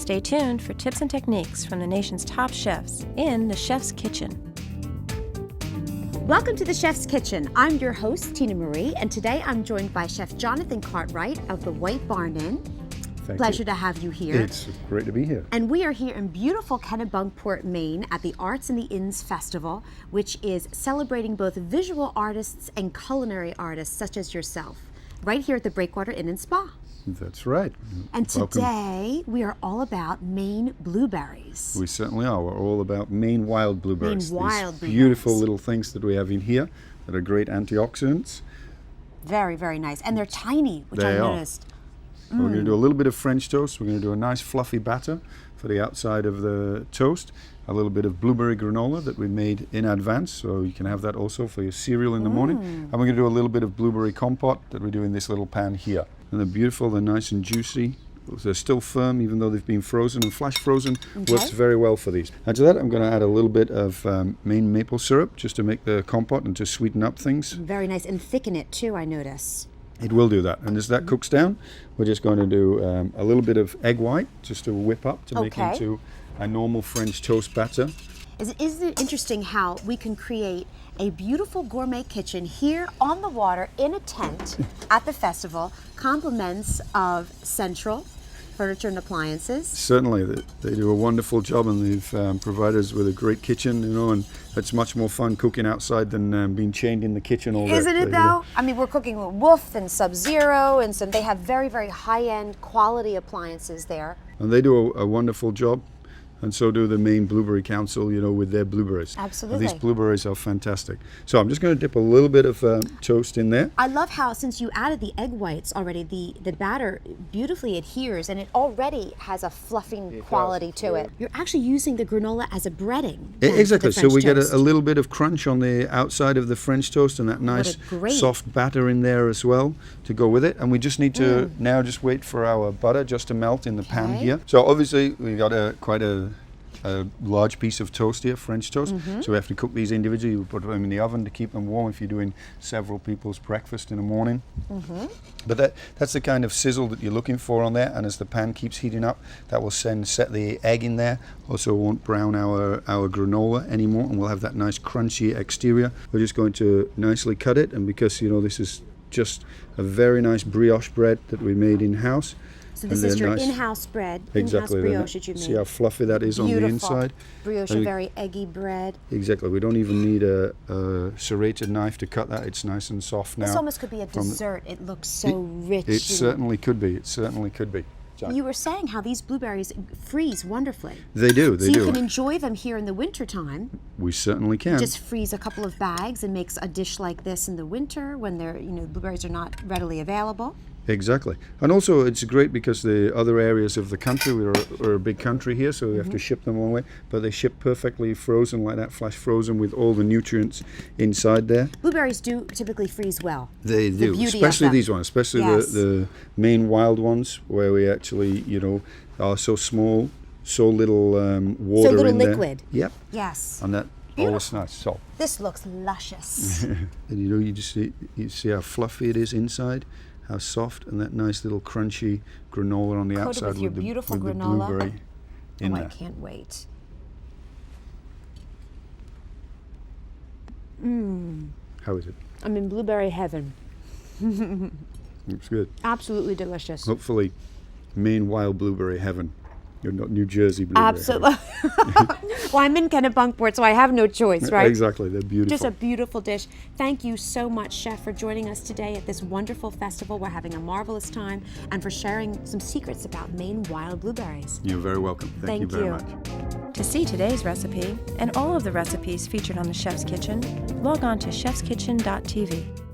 Stay tuned for tips and techniques from the nation's top chefs in the Chef's Kitchen. Welcome to the Chef's Kitchen. I'm your host, Tina Marie, and today I'm joined by Chef Jonathan Cartwright of the White Barn Inn. Pleasure to have you here. It's great to be here. And we are here in beautiful Kennebunkport, Maine at the Arts in the Inns Festival, which is celebrating both visual artists and culinary artists such as yourself, right here at the Breakwater Inn and Spa. That's right. And Welcome. today we are all about Maine blueberries. We certainly are. We're all about Maine wild blueberries. Maine wild These blueberries. beautiful little things that we have in here that are great antioxidants. Very, very nice. And they're tiny, which They I are. noticed. So we're going to do a little bit of French toast. We're going to do a nice fluffy batter for the outside of the toast. A little bit of blueberry granola that we made in advance, so you can have that also for your cereal in the morning. And we're going to do a little bit of blueberry compote that we do in this little pan here. And they're beautiful, they're nice and juicy. They're still firm even though they've been frozen, and flash frozen works very well for these. And to that I'm going to add a little bit of Maine maple syrup just to make the compote and to sweeten up things. Very nice. And thicken it too, I notice. It will do that. And as that cooks down, we're just going to do a little bit of egg white just to whip up to make into a normal French toast batter. Isn't it interesting how we can create a beautiful gourmet kitchen here on the water in a tent at the festival, compliments of Central Furniture and Appliances. Certainly, they do a wonderful job, and they've provided us with a great kitchen, and it's much more fun cooking outside than being chained in the kitchen all day. Isn't it though? I mean, we're cooking with Wolf and Sub-Zero, and they have very, very high-end quality appliances there. And they do a wonderful job. And so do the Maine Blueberry Council, with their blueberries. Absolutely. And these blueberries are fantastic. So I'm just going to dip a little bit of toast in there. I love how, since you added the egg whites already, the batter beautifully adheres, and it already has a fluffing quality to it. You're actually using the granola as a breading. Exactly. So we get toast. a little bit of crunch on the outside of the French toast, and that nice soft batter in there as well to go with it. And we just need to now just wait for our butter just to melt in the pan here. So obviously we got quite a large piece of toast here, French toast. So we have to cook these individually. We put them in the oven to keep them warm if you're doing several people's breakfast in the morning. But that's the kind of sizzle that you're looking for on there. And as the pan keeps heating up, that will set the egg in there. Also won't brown our granola anymore, and we'll have that nice crunchy exterior. We're just going to nicely cut it, and because this is just a very nice brioche bread that we made in-house. So this is your in-house bread, exactly. in-house brioche that you made. See how fluffy that is on the inside? Brioche, a very eggy bread. Exactly. We don't even need a serrated knife to cut that. It's nice and soft now. This almost could be a dessert. It looks so rich. It certainly could be. It certainly could be. You were saying how these blueberries freeze wonderfully. They do. So you can enjoy them here in the wintertime. We certainly can. Just freeze a couple of bags and makes a dish like this in the winter when blueberries are not readily available. Exactly. And also it's great because the other areas of the country, we're a big country here, so we have to ship them a long way, but they ship perfectly frozen like that, flash frozen with all the nutrients inside there. Blueberries do typically freeze well. They do, especially these ones, especially the Maine wild ones, where we actually, are so small, so little water so little in there. liquid. Yep. Yes. And that always nice. So this looks luscious. and you see how fluffy it is inside. How soft, and that nice little crunchy granola on the Coated outside with your beautiful the granola. blueberry in there. I can't wait. How is it? I'm in blueberry heaven. It's good. Absolutely delicious. Hopefully, Maine wild blueberry heaven. You're not New Jersey blueberry. Absolutely. Well, I'm in Kennebunkport, so I have no choice, right? Exactly. They're beautiful. Just a beautiful dish. Thank you so much, Chef, for joining us today at this wonderful festival. We're having a marvelous time, and for sharing some secrets about Maine wild blueberries. You're very welcome. Thank you very much. To see today's recipe and all of the recipes featured on the Chef's Kitchen, log on to chefskitchen.tv.